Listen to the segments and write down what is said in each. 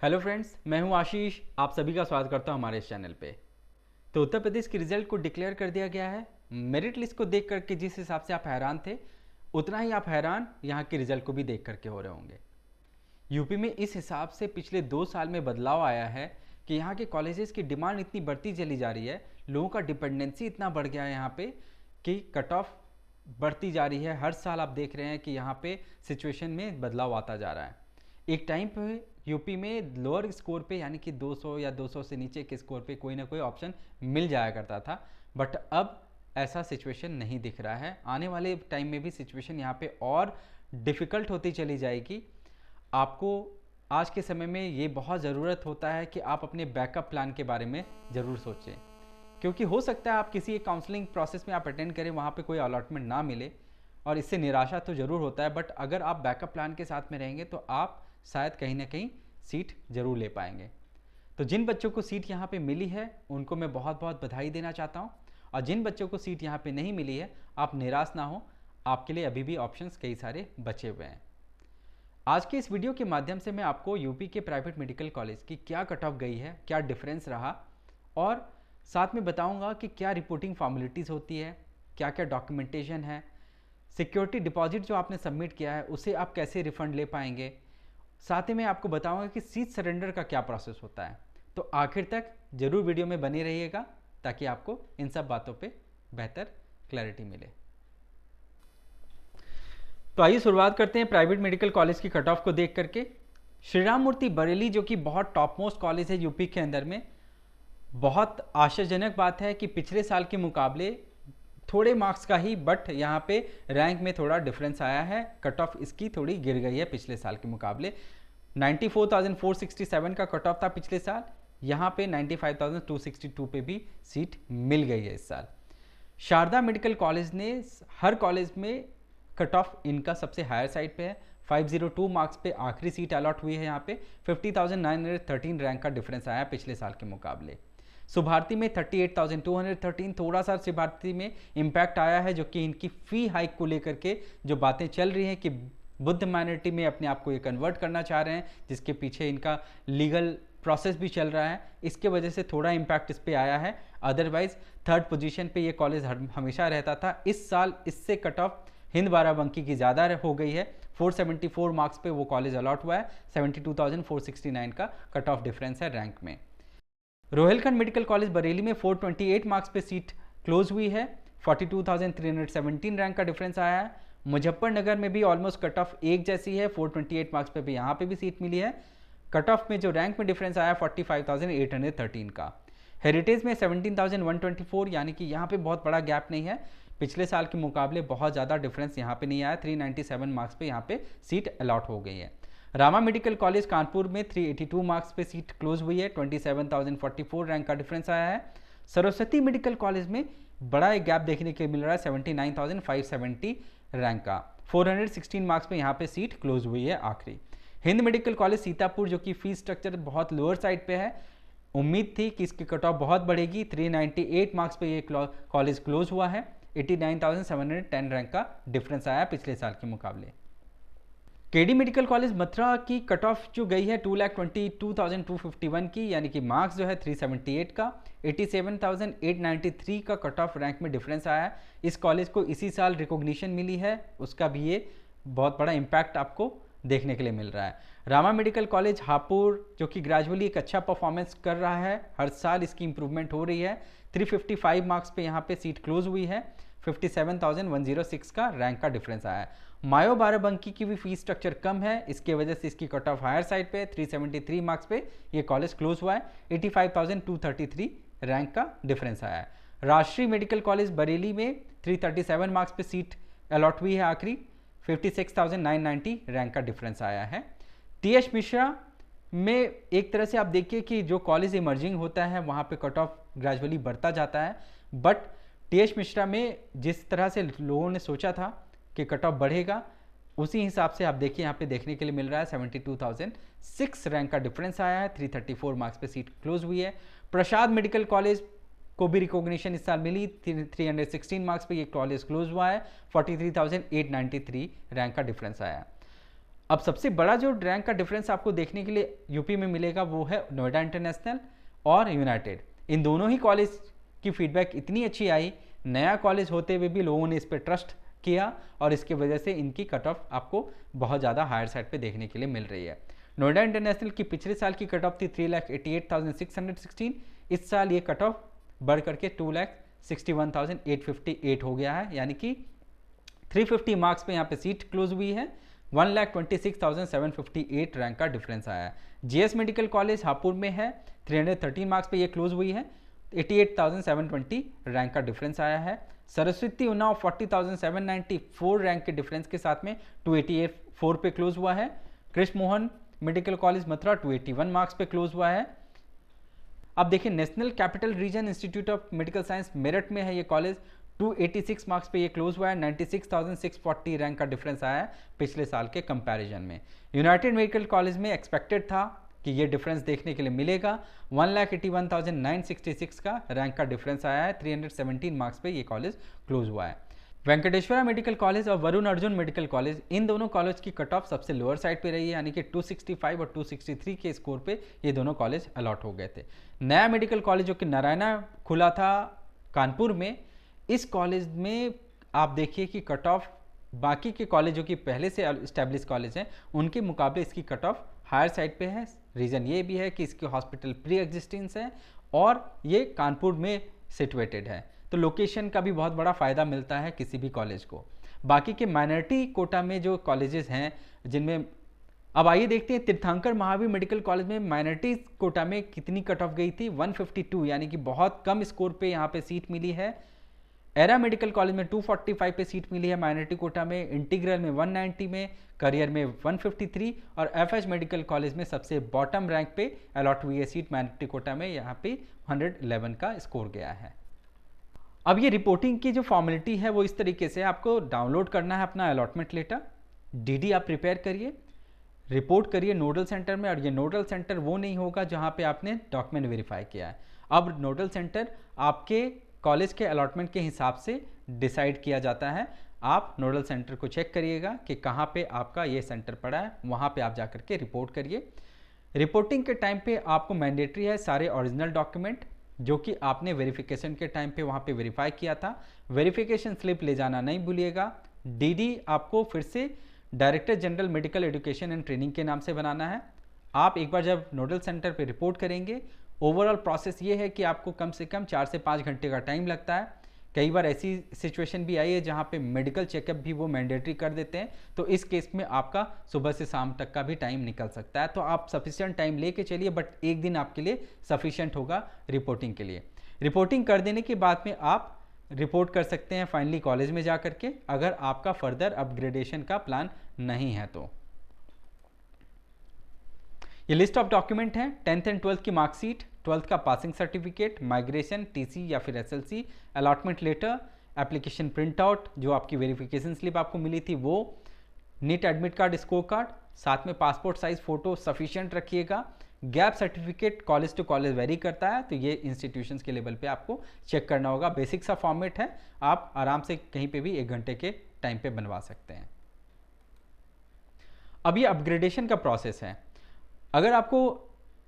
Hello friends, मैं हूं आशीष। आप सभी का स्वागत करता हूं हमारे इस चैनल पे। तो उत्तर प्रदेश के रिजल्ट को डिक्लेयर कर दिया गया है। मेरिट लिस्ट को देख करके जिस हिसाब से आप हैरान थे, उतना ही आप हैरान यहाँ के रिजल्ट को भी देख करके हो रहे होंगे। यूपी में इस हिसाब से पिछले 2 साल में बदलाव आया है कि यहाँ के कॉलेजेस की डिमांड इतनी बढ़ती चली जा रही है, लोगों का डिपेंडेंसी इतना बढ़ गया है यहाँ पे कि कट ऑफ बढ़ती जा रही है। हर साल आप देख रहे हैं कि यहाँ पे सिचुएशन में बदलाव आता जा रहा है। एक टाइम पे यूपी में लोअर स्कोर पे यानी कि 200 या 200 से नीचे के स्कोर पे कोई ना कोई ऑप्शन मिल जाया करता था, बट अब ऐसा सिचुएशन नहीं दिख रहा है। आने वाले टाइम में भी सिचुएशन यहाँ पे और डिफ़िकल्ट होती चली जाएगी। आपको आज के समय में ये बहुत ज़रूरत होता है कि आप अपने बैकअप प्लान के बारे में ज़रूर सोचें, क्योंकि हो सकता है आप किसी एक काउंसलिंग प्रोसेस में आप अटेंड करें, वहाँ पे कोई अलॉटमेंट ना मिले और इससे निराशा तो ज़रूर होता है, बट अगर आप बैकअप प्लान के साथ में रहेंगे तो आप शायद कहीं ना कहीं सीट ज़रूर ले पाएंगे। तो जिन बच्चों को सीट यहाँ पे मिली है उनको मैं बहुत बहुत बधाई देना चाहता हूँ, और जिन बच्चों को सीट यहाँ पे नहीं मिली है आप निराश ना हो, आपके लिए अभी भी ऑप्शंस कई सारे बचे हुए हैं। आज के इस वीडियो के माध्यम से मैं आपको यूपी के प्राइवेट मेडिकल कॉलेज की क्या कट ऑफ गई है, क्या डिफरेंस रहा, और साथ में बताऊंगा कि क्या रिपोर्टिंग फॉर्मेलिटीज़ होती है, क्या क्या डॉक्यूमेंटेशन है, सिक्योरिटी डिपॉजिट जो आपने सबमिट किया है उसे आप कैसे रिफंड ले पाएंगे। साथ ही मैं आपको बताऊंगा कि सीट सरेंडर का क्या प्रोसेस होता है। तो आखिर तक जरूर वीडियो में बने रहिएगा ताकि आपको इन सब बातों पे बेहतर क्लैरिटी मिले। तो आइए शुरुआत करते हैं प्राइवेट मेडिकल कॉलेज की कट ऑफ को देख करके। श्री राम मूर्ति बरेली जो कि बहुत टॉप मोस्ट कॉलेज है यूपी के अंदर में, बहुत आश्चर्यजनक बात है कि पिछले साल के मुकाबले थोड़े मार्क्स का ही, बट यहाँ पे रैंक में थोड़ा डिफरेंस आया है। कट ऑफ इसकी थोड़ी गिर गई है पिछले साल के मुकाबले। 94,467 का कट ऑफ था पिछले साल, यहाँ पे 95,262 पे भी सीट मिल गई है इस साल। शारदा मेडिकल कॉलेज ने हर कॉलेज में कट ऑफ इनका सबसे हायर साइड पे है। 502 मार्क्स पे आखिरी सीट अलॉट हुई है। यहाँ पे 50,913 रैंक का डिफरेंस आया पिछले साल के मुकाबले। सुभारती में 38,213, थोड़ा सा सुभारती में इम्पैक्ट आया है, जो कि इनकी फ़ी हाइक को लेकर के जो बातें चल रही हैं कि बुद्ध माइनॉरिटी में अपने आप को ये कन्वर्ट करना चाह रहे हैं, जिसके पीछे इनका लीगल प्रोसेस भी चल रहा है, इसके वजह से थोड़ा इम्पैक्ट इस पर आया है। अदरवाइज थर्ड पोजीशन पे ये कॉलेज हमेशा रहता था। इस साल इससे कट ऑफ हिंद बाराबंकी की ज़्यादा हो गई है। 474 मार्क्स पे वो कॉलेज अलॉट हुआ है। 72,469 का कट ऑफ डिफरेंस है रैंक में। रोहिलखंड मेडिकल कॉलेज बरेली में 428 मार्क्स पे सीट क्लोज हुई है। 42,317 रैंक का डिफरेंस आया है। मुजफ्फरनगर में भी ऑलमोस्ट कट ऑफ एक जैसी है, 428 मार्क्स पे भी यहाँ पे भी सीट मिली है। कट ऑफ में जो रैंक में डिफरेंस आया 45,813 का। हेरिटेज में 17,124, यानी कि यहाँ पे बहुत बड़ा गैप नहीं है। पिछले साल के मुकाबले बहुत ज़्यादा डिफरेंस यहाँ पे नहीं आया। 397 मार्क्स पे यहाँ पे सीट अलॉट हो गई है। रामा मेडिकल कॉलेज कानपुर में 382 मार्क्स पे सीट क्लोज हुई है। 27,044 रैंक का डिफरेंस आया है। सरस्वती मेडिकल कॉलेज में बड़ा एक गैप देखने के मिल रहा है, 79,570 रैंक का। 416 मार्क्स पे यहाँ पे सीट क्लोज हुई है आखिरी। हिंद मेडिकल कॉलेज सीतापुर जो कि फीस स्ट्रक्चर बहुत लोअर साइड पे है, उम्मीद थी कि इसकी कट ऑफ बहुत बढ़ेगी। 398 मार्क्स पे ये कॉलेज क्लोज हुआ है। 89,710 रैंक का डिफरेंस आया पिछले साल के मुकाबले। केडी मेडिकल कॉलेज मथुरा की कट ऑफ जो गई है 2,22,251 की, यानी कि मार्क्स जो है 378 का। 87,893 का कट ऑफ रैंक में डिफरेंस आया है। इस कॉलेज को इसी साल रिकॉग्निशन मिली है, उसका भी ये बहुत बड़ा इम्पैक्ट आपको देखने के लिए मिल रहा है। रामा मेडिकल कॉलेज हापुड़ जो कि ग्रेजुअली एक अच्छा परफॉर्मेंस कर रहा है, हर साल इसकी इंप्रूवमेंट हो रही है। 355 मार्क्स पे यहाँ पे सीट क्लोज हुई है। 57,106 का रैंक का डिफरेंस आया है। मायो बाराबंकी की भी फीस स्ट्रक्चर कम है, इसके वजह से इसकी कट ऑफ हायर साइड पे 373 मार्क्स पे ये कॉलेज क्लोज हुआ है। 85,233 रैंक का डिफरेंस आया है। राष्ट्रीय मेडिकल कॉलेज बरेली में 337 मार्क्स पे सीट अलॉट हुई है आखिरी। 56,990 रैंक का डिफरेंस आया है। टीएच मिश्रा में एक तरह से आप देखिए कि जो कॉलेज इमर्जिंग होता है वहाँ पे कट ऑफ ग्रेजुअली बढ़ता जाता है, बट टीएच मिश्रा में जिस तरह से लोगों ने सोचा था कि कट ऑफ बढ़ेगा, उसी हिसाब से आप देखिए यहाँ पे देखने के लिए मिल रहा है। 72,006 रैंक का डिफरेंस आया है। 334 मार्क्स पे सीट क्लोज हुई है। प्रसाद मेडिकल कॉलेज को भी रिकॉग्निशन इस साल मिली। 316 मार्क्स पे ये कॉलेज क्लोज हुआ है। 43,893 रैंक का डिफरेंस आया। अब सबसे बड़ा जो रैंक का डिफरेंस आपको देखने के लिए यूपी में मिलेगा वो है नोएडा इंटरनेशनल और यूनाइटेड। इन दोनों ही कॉलेज की फीडबैक इतनी अच्छी आई, नया कॉलेज होते हुए भी लोगों ने इस पर ट्रस्ट किया और इसकी वजह से इनकी कट ऑफ आपको बहुत ज़्यादा हायर साइड पे देखने के लिए मिल रही है। नोएडा इंटरनेशनल की पिछले साल की कट ऑफ थी 3,88,616, इस साल ये कट ऑफ बढ़ करके 2,61,858 हो गया है, यानी कि 350 मार्क्स पे यहाँ पे सीट क्लोज हुई है। 1,26,758 रैंक का डिफरेंस आया है। जीएस मेडिकल कॉलेज हापुड़ में है, 313 मार्क्स पे ये क्लोज हुई है, 88,720 रैंक का डिफरेंस आया है। सरस्वती उन्नाव 40,794 रैंक के डिफरेंस के साथ में 284 पे क्लोज हुआ है। Krishna Mohan medical college Mathura 281 marks पे क्लोज हुआ है। अब देखिए national capital region institute of medical science Meerut में है ये कॉलेज, 286 मार्क्स पे ये क्लोज हुआ है। 96,640 रैंक का डिफरेंस आया है पिछले साल के कंपैरिजन में। यूनाइटेड मेडिकल कॉलेज में एक्सपेक्टेड था कि ये डिफरेंस देखने के लिए मिलेगा, 1,81,966 का रैंक का डिफरेंस आया है। 317 मार्क्स पे ये कॉलेज क्लोज हुआ है। वेंकटेश्वरा मेडिकल कॉलेज और वरुण अर्जुन मेडिकल कॉलेज, इन दोनों कॉलेज की कट ऑफ सबसे लोअर साइड पे रही है, यानी कि 265 और 263 के स्कोर पे ये दोनों कॉलेज अलॉट हो गए थे। नया मेडिकल कॉलेज जो कि नारायणा खुला था कानपुर में, इस कॉलेज में आप देखिए कि कट ऑफ बाकी के कॉलेज जो कि पहले से इस्टेब्लिश कॉलेज हैं उनके मुकाबले इसकी कट ऑफ हायर साइड पे है। रीज़न ये भी है कि इसके हॉस्पिटल प्री एग्जिस्टेंस है और ये कानपुर में सिचुएटेड है, तो लोकेशन का भी बहुत बड़ा फ़ायदा मिलता है किसी भी कॉलेज को। बाकी के माइनॉरिटी कोटा में जो कॉलेजेस हैं जिनमें, अब आइए देखते हैं तीर्थंकर महावीर मेडिकल कॉलेज में माइनॉरिटी कोटा में कितनी कट ऑफ गई थी। 152, यानी कि बहुत कम स्कोर पे यहाँ पे सीट मिली है। एरा मेडिकल कॉलेज में 245 पे सीट मिली है माइनॉरिटी कोटा में, इंटीग्रल में 190 में, करियर में 153 और एफएच मेडिकल कॉलेज में सबसे बॉटम रैंक पे अलॉट हुई है सीट माइनॉरिटी कोटा में, यहाँ पे 111 का स्कोर गया है। अब ये रिपोर्टिंग की जो फॉर्मेलिटी है वो इस तरीके से, आपको डाउनलोड करना है अपना अलॉटमेंट लेटर, डीडी आप प्रिपेयर करिए, रिपोर्ट करिए नोडल सेंटर में, और ये नोडल सेंटर वो नहीं होगा जहाँ पे आपने डॉक्यूमेंट वेरीफाई किया है। अब नोडल सेंटर आपके कॉलेज के अलॉटमेंट के हिसाब से डिसाइड किया जाता है। आप नोडल सेंटर को चेक करिएगा कि कहाँ पे आपका ये सेंटर पड़ा है, वहाँ पे आप जाकर के रिपोर्ट करिए। रिपोर्टिंग के टाइम पे आपको मैंडेटरी है सारे ओरिजिनल डॉक्यूमेंट जो कि आपने वेरिफिकेशन के टाइम पे वहाँ पे वेरीफाई किया था, वेरिफिकेशन स्लिप ले जाना नहीं भूलिएगा। डीडी आपको फिर से director general medical education and training के नाम से बनाना है। आप एक बार जब नोडल सेंटर पे रिपोर्ट करेंगे, ओवरऑल प्रोसेस ये है कि आपको कम से कम 4 से 5 घंटे का टाइम लगता है। कई बार ऐसी सिचुएशन भी आई है जहाँ पे मेडिकल चेकअप भी वो मैंडेटरी कर देते हैं, तो इस केस में आपका सुबह से शाम तक का भी टाइम निकल सकता है। तो आप सफिशिएंट टाइम लेके चलिए, बट एक दिन आपके लिए सफिशिएंट होगा रिपोर्टिंग के लिए। रिपोर्टिंग कर देने के बाद में आप रिपोर्ट कर सकते हैं फाइनली कॉलेज में जा करके, अगर आपका फर्दर अपग्रेडेशन का प्लान नहीं है तो। ये लिस्ट ऑफ डॉक्यूमेंट हैं, 10th एंड 12th की मार्कशीट, 12th का पासिंग सर्टिफिकेट, माइग्रेशन, टीसी या फिर SLC, allotment letter, application print out जो आपकी वेरिफिकेशन स्लिप आपको मिली थी वो, NEET admit card, score card, साथ में पासपोर्ट साइज फोटो सफिशिएंट रखिएगा। Gap certificate college to college vary करता है, तो ये इंस्टीट्यूशंस के लेवल पे आपको चेक करना होगा। बेसिक सा फॉर्मेट है, आप आराम से कहीं पे भी 1 घंटे के टाइम पे बनवा सकते हैं। अब ये अपग्रेडेशन का प्रोसेस है। अगर आपको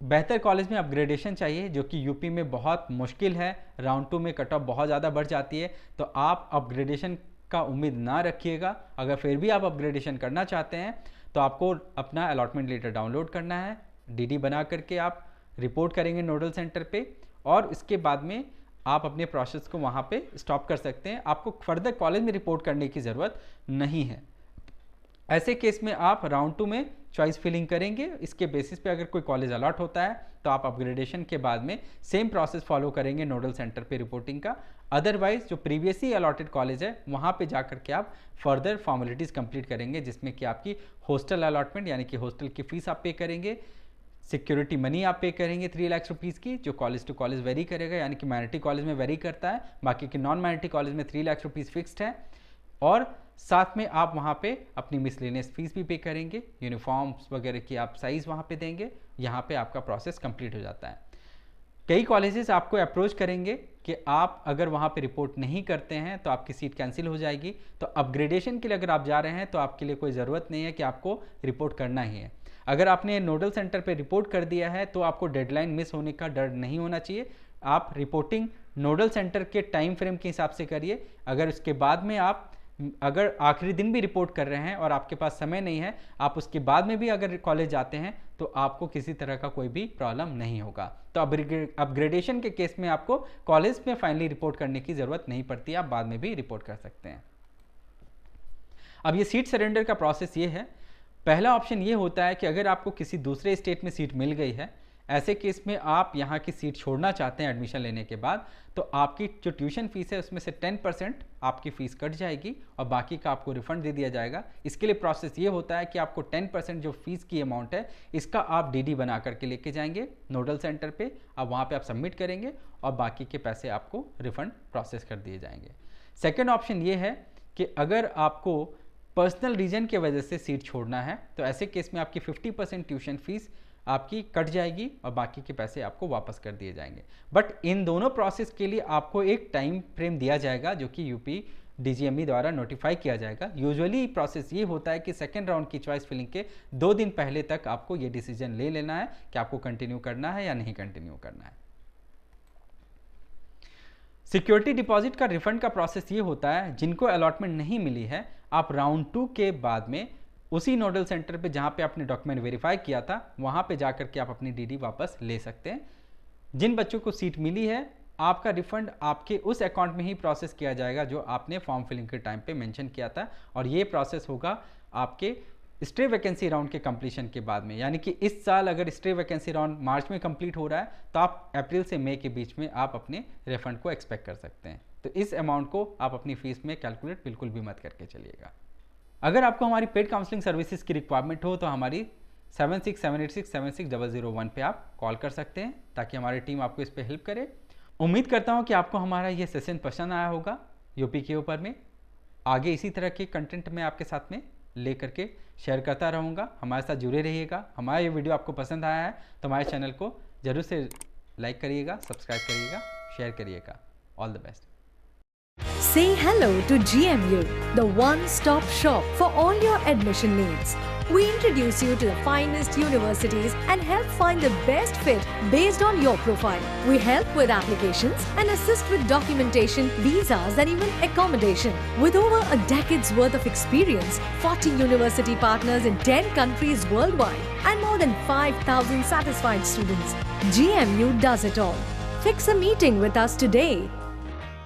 बेहतर कॉलेज में अपग्रेडेशन चाहिए जो कि यूपी में बहुत मुश्किल है, राउंड 2 में कट ऑफ बहुत ज़्यादा बढ़ जाती है, तो आप अपग्रेडेशन का उम्मीद ना रखिएगा। अगर फिर भी आप अपग्रेडेशन करना चाहते हैं तो आपको अपना अलॉटमेंट लेटर डाउनलोड करना है, डीडी बना करके आप रिपोर्ट करेंगे नोडल सेंटर पे, और इसके बाद में आप अपने प्रोसेस को वहाँ पे स्टॉप कर सकते हैं। आपको फर्दर कॉलेज में रिपोर्ट करने की ज़रूरत नहीं है। ऐसे केस में आप राउंड 2 में चॉइस फिलिंग करेंगे, इसके बेसिस पे अगर कोई कॉलेज अलॉट होता है तो आप अपग्रेडेशन के बाद में सेम प्रोसेस फॉलो करेंगे नोडल सेंटर पे रिपोर्टिंग का। अदरवाइज जो प्रीवियसली अलॉटेड कॉलेज है वहाँ पे जाकर के आप फर्दर फॉर्मेलिटीज़ कंप्लीट करेंगे, जिसमें कि आपकी हॉस्टल अलॉटमेंट यानी कि हॉस्टल की फीस आप पे करेंगे, सिक्योरिटी मनी आप पे करेंगे 3 लाख रुपीज़ की, जो कॉलेज टू कॉलेज वेरी करेगा, यानी कि माइनॉरिटी कॉलेज में वेरी करता है, बाकी के नॉन माइनॉरिटी कॉलेज में 3 लाख रुपीज़ फिक्स्ड है। और साथ में आप वहाँ पे अपनी मिसलेनियस फीस भी पे करेंगे, यूनिफॉर्म्स वगैरह की आप साइज़ वहाँ पे देंगे, यहाँ पे आपका प्रोसेस कंप्लीट हो जाता है। कई कॉलेजेस आपको अप्रोच करेंगे कि आप अगर वहाँ पे रिपोर्ट नहीं करते हैं तो आपकी सीट कैंसिल हो जाएगी। तो अपग्रेडेशन के लिए अगर आप जा रहे हैं तो आपके लिए कोई ज़रूरत नहीं है कि आपको रिपोर्ट करना ही है। अगर आपने नोडल सेंटर पे रिपोर्ट कर दिया है तो आपको डेडलाइन मिस होने का डर नहीं होना चाहिए। आप रिपोर्टिंग नोडल सेंटर के टाइम फ्रेम के हिसाब से करिए। अगर उसके बाद में आप अगर आखिरी दिन भी रिपोर्ट कर रहे हैं और आपके पास समय नहीं है, आप उसके बाद में भी अगर कॉलेज जाते हैं तो आपको किसी तरह का कोई भी प्रॉब्लम नहीं होगा। तो अपग्रेडेशन के केस में आपको कॉलेज में फाइनली रिपोर्ट करने की ज़रूरत नहीं पड़ती, आप बाद में भी रिपोर्ट कर सकते हैं। अब ये सीट सरेंडर का प्रोसेस ये है। पहला ऑप्शन ये होता है कि अगर आपको किसी दूसरे स्टेट में सीट मिल गई है, ऐसे केस में आप यहाँ की सीट छोड़ना चाहते हैं एडमिशन लेने के बाद, तो आपकी जो ट्यूशन फीस है उसमें से 10% आपकी फ़ीस कट जाएगी और बाकी का आपको रिफंड दे दिया जाएगा। इसके लिए प्रोसेस ये होता है कि आपको 10% जो फीस की अमाउंट है इसका आप डीडी बना करके लेके जाएंगे नोडल सेंटर पे। अब वहाँ पे आप सबमिट करेंगे और बाकी के पैसे आपको रिफंड प्रोसेस कर दिए जाएंगे। सेकेंड ऑप्शन ये है कि अगर आपको पर्सनल रीजन की वजह से सीट छोड़ना है तो ऐसे केस में आपकी 50% ट्यूशन फीस आपकी कट जाएगी और बाकी के पैसे आपको वापस कर दिए जाएंगे। बट इन दोनों प्रोसेस के लिए आपको एक टाइम फ्रेम दिया जाएगा जो कि यूपी DGME द्वारा नोटिफाई किया जाएगा। यूजुअली प्रोसेस ये होता है कि सेकेंड राउंड की चॉइस फिलिंग के 2 दिन पहले तक आपको ये डिसीजन ले लेना है कि आपको कंटिन्यू करना है या नहीं कंटिन्यू करना है। सिक्योरिटी डिपॉजिट का रिफंड का प्रोसेस ये होता है, जिनको अलॉटमेंट नहीं मिली है आप राउंड 2 के बाद में उसी नोडल सेंटर पे जहाँ पे आपने डॉक्यूमेंट वेरीफाई किया था वहाँ पे जा करके आप अपनी डीडी वापस ले सकते हैं। जिन बच्चों को सीट मिली है आपका रिफंड आपके उस अकाउंट में ही प्रोसेस किया जाएगा जो आपने फॉर्म फिलिंग के टाइम पे मेंशन किया था, और ये प्रोसेस होगा आपके स्टे वैकेंसी राउंड के कंप्लीशन के बाद में। यानी कि इस साल अगर स्टे वैकेंसी राउंड मार्च में कंप्लीट हो रहा है तो आप अप्रैल से मई के बीच में आप अपने रिफंड को एक्सपेक्ट कर सकते हैं। तो इस अमाउंट को आप अपनी फीस में कैलकुलेट बिल्कुल भी मत करके चलिएगा। अगर आपको हमारी पेड काउंसलिंग सर्विसेज की रिक्वायरमेंट हो तो हमारी 7678676001 पे आप कॉल कर सकते हैं ताकि हमारी टीम आपको इस पे हेल्प करे। उम्मीद करता हूँ कि आपको हमारा ये सेशन पसंद आया होगा यूपी के ऊपर में। आगे इसी तरह के कंटेंट मैं आपके साथ में ले करके शेयर करता रहूँगा। हमारे साथ जुड़े रहिएगा। हमारा ये वीडियो आपको पसंद आया है तो हमारे चैनल को जरूर से लाइक करिएगा, सब्सक्राइब करिएगा, शेयर करिएगा। All the best. Say hello to GMU, the one-stop shop for all your admission needs. We introduce you to the finest universities and help find the best fit based on your profile. We help with applications and assist with documentation, visas and even accommodation. With over a decade's worth of experience, 40 university partners in 10 countries worldwide and more than 5,000 satisfied students, GMU does it all. Fix a meeting with us today.